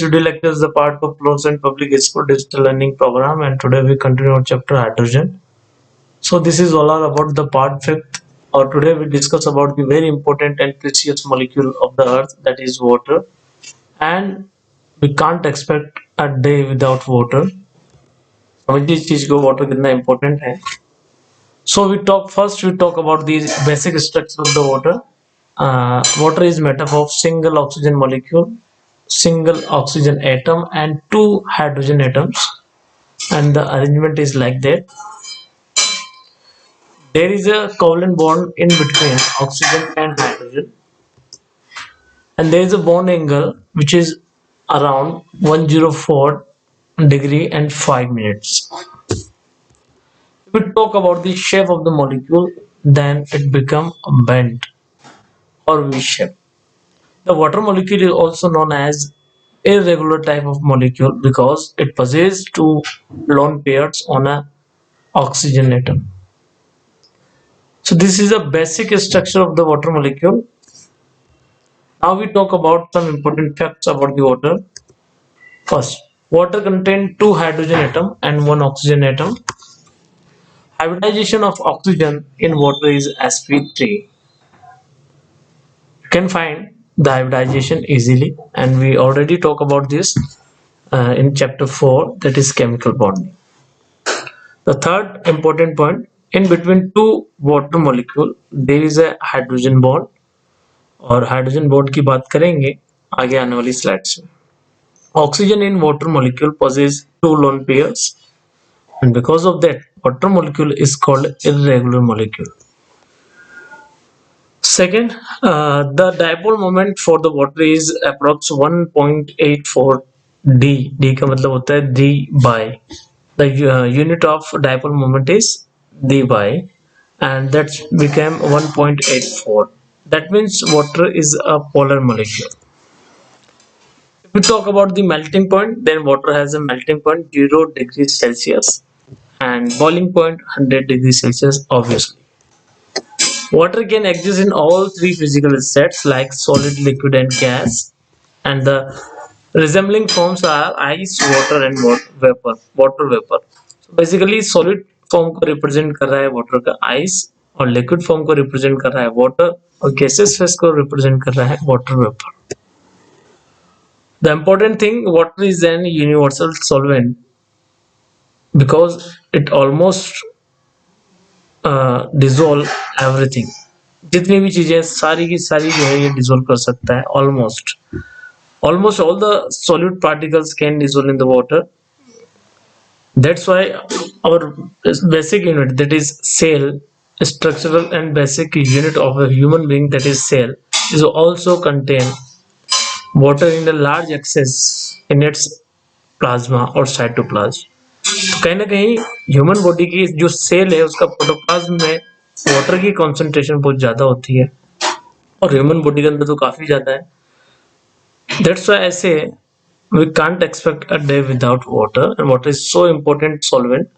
Today lecture is the part of Close and Public School Digital Learning Program, and today we continue our chapter hydrogen. So this is all about the part fifth, or today we discuss about the very important and precious molecule of the earth, that is water. And we can't expect a day without water. समझिए इस चीज को water कितना important है. So we talk about the basic structure of the water. Water is made up of single oxygen molecule, single oxygen atom and two hydrogen atoms, and the arrangement is like that. There is a covalent bond in between oxygen and hydrogen, and there is a bond angle which is around 104 degree and 5 minutes. If we talk about the shape of the molecule, then it become bent or V shape. The water molecule is also known as irregular type of molecule because it possesses two lone pairs on a oxygen atom. So this is a basic structure of the water molecule. Now we talk about some important facts about the water. First, water contains two hydrogen atom and one oxygen atom. Hybridization of oxygen in water is sp3. You can find the hybridization easily, and we already talk about this in chapter 4, that is chemical bonding. The third important point, in between two water molecule there is a hydrogen bond, और hydrogen bond की बात करेंगे आगे आने वाली slides में. Oxygen in water molecule possesses two lone pairs, and because of that water molecule is called irregular molecule. Second, the dipole moment for the water is approx 1.84 d. D का मतलब होता है d by. The unit of dipole moment is d by, and that became 1.84. That means water is a polar molecule. If we talk about the melting point, then water has a melting point 0 degrees Celsius and boiling point 100 degrees Celsius obviously. Water can exist in all three physical states like solid, liquid and gas, and the resembling forms are ice, water and vapor. Water vapor. So basically solid form को represent कर रहा है water का ice, और liquid form को represent कर रहा है water, और gaseous phase को represent कर रहा है water vapor. The important thing, water is an universal solvent because it almost dissolve everything. जितनी भी चीजें सारी की सारी जो है ये dissolve कर सकता है almost all the solute particles can dissolve in the water. That's why our basic unit, that is cell, structural and basic unit of a human being, that is cell, is also contain water in a large excess in its plasma or cytoplasm. तो कहीं ना कहीं human body की जो cell है उसका protoplasm में water की कंसंट्रेशन बहुत ज्यादा होती है, और ह्यूमन बॉडी के अंदर तो काफी ज्यादा है. That's why I say we can't expect a day without water, and water is so important solvent.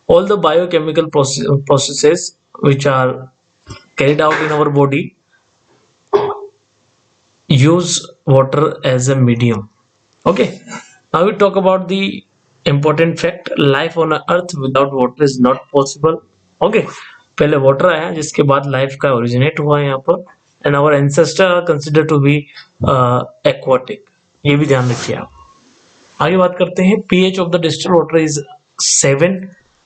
All the biochemical processes which are carried out in our body use water as a medium. Okay, now we talk about the important fact, life on earth without water is not possible. Okay, पहले water आया जिसके बाद life का originate हुआ यहाँ पर, and our ancestors are considered to be aquatic. ये भी ध्यान रखिए आप. आगे बात करते हैं. pH of the distilled water is 7,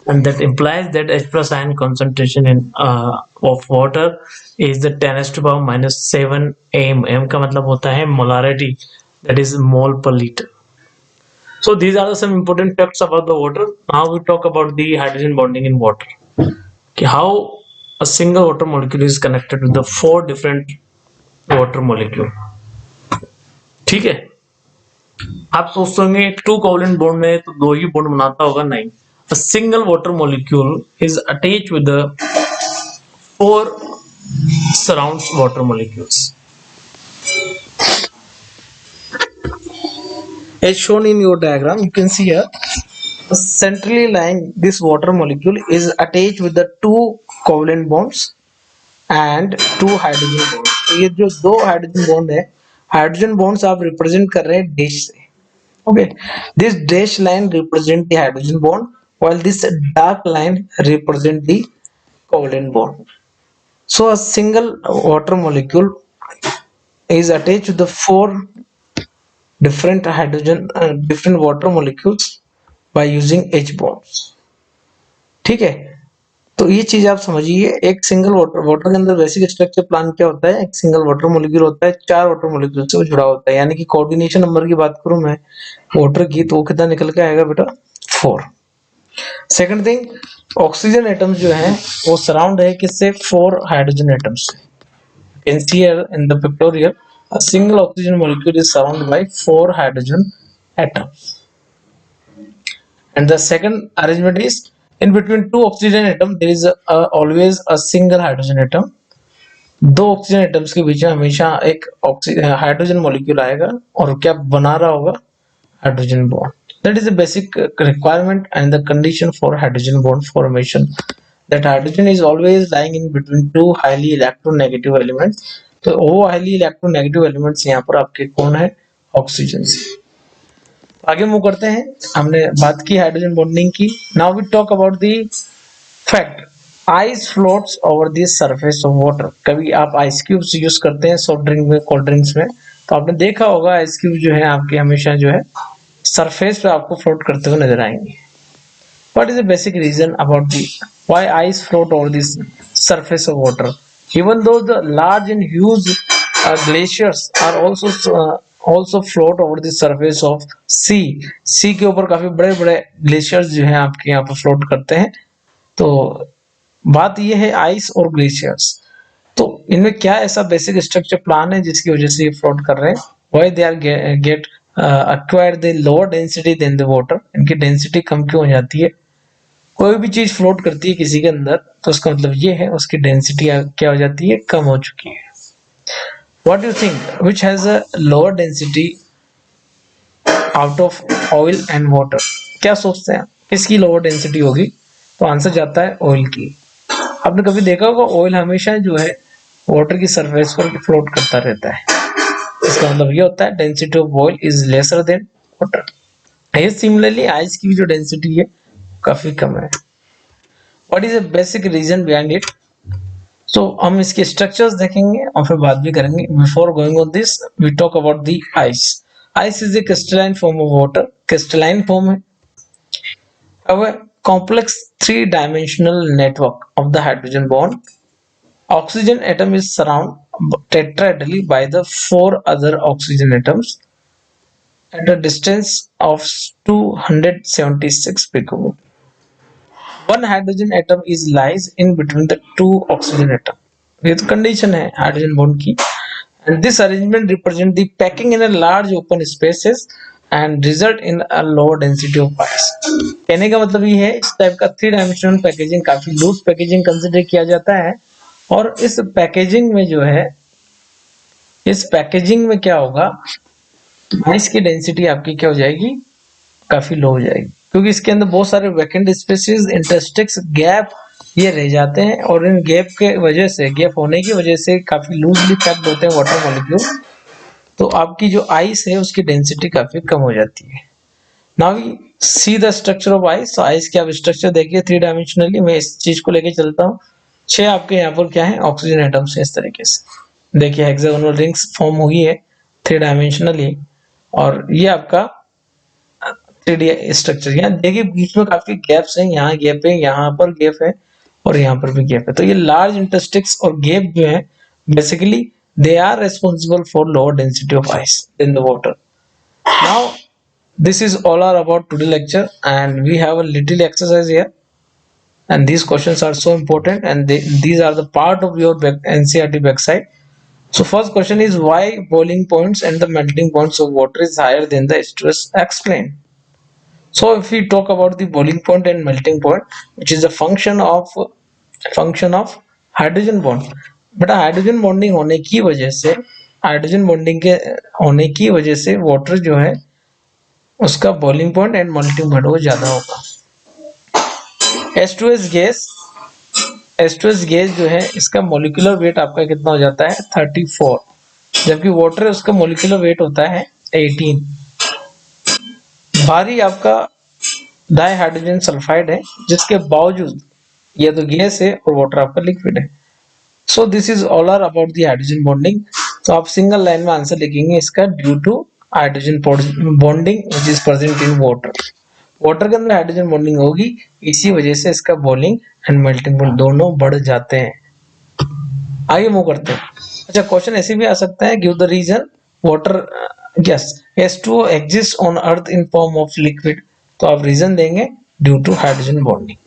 and that implies that H plus ion concentration in of water is the 10⁻⁻7 m. m का मतलब होता है molarity, that is mole per liter. So these are some important facts about the water. Now we talk about the hydrogen bonding in water. Okay, how a single water molecule is connected with the 4 different water molecule. ठीक है, आप सोचते होंगे 2 covalent bond है तो 2 ही bond बनाता होगा. नहीं, a single water molecule is attached with the 4 surrounds water molecules. As shown in your diagram, you can see here centrally lying this water molecule is attached with the 2 covalent bonds and 2 hydrogen bonds. तो ये जो 2 hydrogen bond है, hydrogen bonds आप represent कर रहे हैं dash से. Okay, this dashed line represent the hydrogen bond, while this dark line represent the covalent bond. So a single water molecule is attached to the four different water molecules by using H bonds. ठीक है, तो ये चीज आप समझिए। एक single water के अंदर बेसिक स्ट्रक्चर प्लान क्या होता है, एक सिंगल वाटर मॉलिक्यूल होता है, चार वाटर मॉलिक्यूल से वो जुड़ा होता है, यानी कि कोऑर्डिनेशन नंबर की बात करूं मैं वाटर की, तो वो कितना निकल के आएगा बेटा, 4। सेकंड थिंग, ऑक्सीजन एटम्स जो है वो सराउंड है किससे, 4 हाइड्रोजन एटम्स से। Can see here in the pictorial a single oxygen molecule is surrounded by 4 hydrogen atoms. And the second arrangement is, in between two oxygen atoms there is always a single hydrogen atom. दो oxygen atoms के बीच में हमेशा एक hydrogen molecule आएगा और क्या बना रहा होगा, hydrogen bond. That is the basic requirement and the condition for hydrogen bond formation. That hydrogen is always lying in between two highly electronegative elements. तो वो हाईली इलेक्ट्रोनेगेटिव एलिमेंट्स यहाँ पर आपके कौन है, ऑक्सीजन से. आगे मूव करते हैं, हमने बात की हाइड्रोजन बॉन्डिंग की. Now we talk about the fact ice floats over the surface of water. कभी आप आइस क्यूब्स यूज करते हैं सॉफ्ट ड्रिंक में, कोल्ड ड्रिंक्स में, तो आपने देखा होगा आइस क्यूब जो है आपके हमेशा जो है सरफेस पे आपको फ्लोट करते हुए नजर आएंगे. What is the basic reason about the why ice float over this surface of water? Even though the large and huge glaciers are also float over the surface of sea. Sea के ऊपर काफी बड़े-बड़े glaciers जो हैं आपके यहाँ पर float करते हैं. तो बात ये है आइस और ग्लेशियर्स, तो इनमें क्या ऐसा बेसिक स्ट्रक्चर प्लान है जिसकी वजह से ये फ्लोट कर रहे हैं. Why they are get acquire the lower density than the water. इनकी डेंसिटी कम क्यों हो जाती है. कोई भी चीज फ्लोट करती है किसी के अंदर तो उसका मतलब ये है उसकी डेंसिटी क्या हो जाती है, कम हो चुकी है. What do think which has a lower density out of oil and water. क्या सोचते हैं किसकी लोअर डेंसिटी होगी, तो आंसर जाता है ऑयल की. आपने कभी देखा होगा ऑयल हमेशा जो है वाटर की सरफेस पर फ्लोट करता रहता है, इसका मतलब ये होता है density of oil is lesser than water. ये सिमिलरली आइस की भी जो डेंसिटी है काफी कम है. What is the basic reason behind it. So हम इसके स्ट्रक्चर्स देखेंगे और फिर बात भी करेंगे. Before going on this we talk about the ice. Ice is a crystalline form of water, crystalline form है. अब complex three-dimensional network of the hydrogen bond. Oxygen atom is surrounded tetrahedrally by the 4 other oxygen atoms at a distance of 276 picometer. One hydrogen atom is lies in between the two oxygen atom. ये तो condition है hydrogen bond की. And this arrangement represent the packing in a large open spaces and result in a lower density of ice. कहने का मतलब ये है इस टाइप का 3-dimensional पैकेजिंग काफी लूज पैकेजिंग कंसिडर किया जाता है. और इस पैकेजिंग में जो है, इस पैकेजिंग में क्या होगा, आइस की डेंसिटी आपकी क्या हो जाएगी, काफी लो हो जाएगी, क्योंकि इसके अंदर बहुत सारे वैकेंट स्पेसेस, इंटरस्टिक्स, गैप ये रह जाते हैं और इन गैप के वजह से, गैप होने की वजह से काफी लूजली पैक्ड होते हैं वाटर मॉलिक्यूल. तो आपकी जो आइस है उसकी डेंसिटी काफी कम हो जाती है. Now we see the structure of ice. तो आइस के आप स्ट्रक्चर देखिए 3-dimensionally. मैं इस चीज को लेके चलता हूँ. 6 आपके यहाँ पर क्या है, ऑक्सीजन एटम्स है. इस तरीके से देखिए हेक्सागोनल रिंग्स फॉर्म हुई है 3-dimensionally. और ये आपका 3D स्ट्रक्चर. यहाँ देखिए बीच में काफी गैप्स हैं, यहाँ गैप है, यहाँ पर गैप है और यहाँ पर भी गैप है. तो ये लार्ज इंटरस्टिक्स और गैप जो है basically they are responsible for lower density of ice in the water. Now this is all are about today lecture, and we have a little exercise here, and these questions are so important, and these are the part of your NCERT backside. So first question is, why boiling points and the melting points of water is higher than the stress. Explain. So if we talk about the boiling point and melting point, which is a function of hydrogen bond. बेटा hydrogen bonding होने की वजह से, hydrogen bonding के होने की वजह से वाटर जो है उसका boiling point and melting point वो ज्यादा होगा. H2S गैस, H2S गैस जो है इसका मोलिकुलर वेट आपका कितना हो जाता है, 34, जबकि वाटर है उसका मोलिकुलर वेट होता है 18. भारी आपका डाई हाइड्रोजन सल्फाइड है, जिसके बावजूद ये तो गैस है और वाटर आपका लिक्विड है। So this is all are about the hydrogen bonding. तो आप सिंगल लाइन में आंसर लिखेंगे इसका, due to hydrogen bonding which is present in water. Water के अंदर हाइड्रोजन बॉन्डिंग होगी, इसी वजह से इसका बॉइलिंग एंड मेल्टिंग पॉइंट दोनों बढ़ जाते हैं। आगे मूव करते हैं। अच्छा, क्वेश्चन ऐसे भी आ सकता है, give the reason water yes H2O exists on earth in form of liquid। तो आप रीजन देंगे ड्यू टू हाइड्रोजन बॉन्डिंग।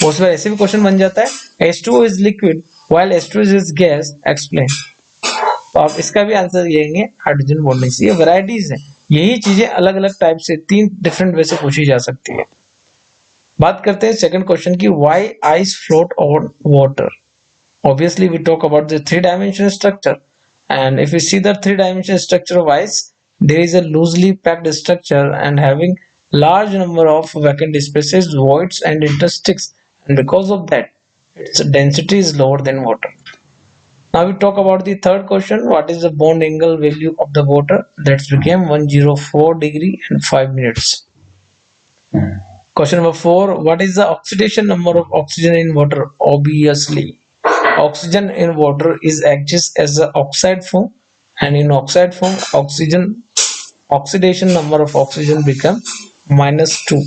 बहुत बार ऐसे भी क्वेश्चन बन जाता है, H2O is liquid while H2 is gas, explain। तो आप इसका भी आंसर देंगे हाइड्रोजन बॉन्डिंग से। ये वैरायटीज है, यही चीजें अलग अलग टाइप से 3 डिफरेंट वे से पूछी जा सकती है। बात करते हैं सेकंड क्वेश्चन की, why ice float on water. Obviously we talk about the 3-dimensional structure, and if we see the 3-dimensional structure of ice, there is a loosely packed structure and having large number of vacant spaces, voids and interstices, and because of that its density is lower than water. Now we talk about the third question, what is the bond angle value of the water? That became 104 degree and 5 minutes. Question number 4, what is the oxidation number of oxygen in water? Obviously oxygen in water is exists as an oxide form, and in oxide form oxidation number of oxygen become -2.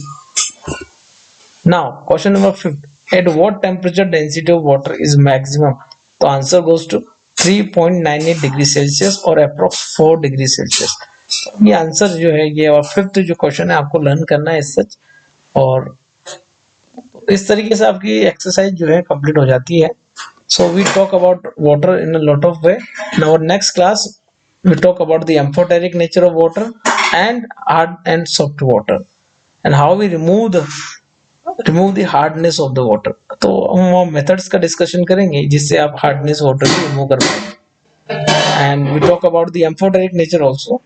Now question number 5, at what temperature density of water is maximum? तो answer goes to 3.98 degree Celsius और approx 4 degree Celsius. तो ये answer जो है ये, और fifth जो question है आपको लर्न करना है सच, और इस तरीके से आपकी एक्सरसाइज जो है कंप्लीट हो जाती है। So we talk about water in a lot of way. In our next class, we talk about the amphoteric nature of water and hard and soft water, and how we remove the hardness of the water. तो हम methods का discussion करेंगे जिससे आप hardness water को remove कर पाएंगे। And we talk about the amphoteric nature also.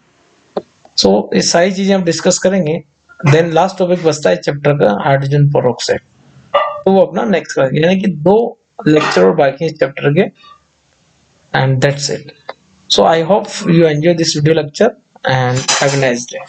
So ये सारी चीजें हम discuss करेंगे। Then last topic बचता है चैप्टर का हाइड्रोजन पेरोक्साइड, तो वो अपना नेक्स्ट करेंगे, यानी कि 2 लेक्चर और बाकी इस चैप्टर के, and that's it. So I hope you enjoy this video lecture and have a nice day.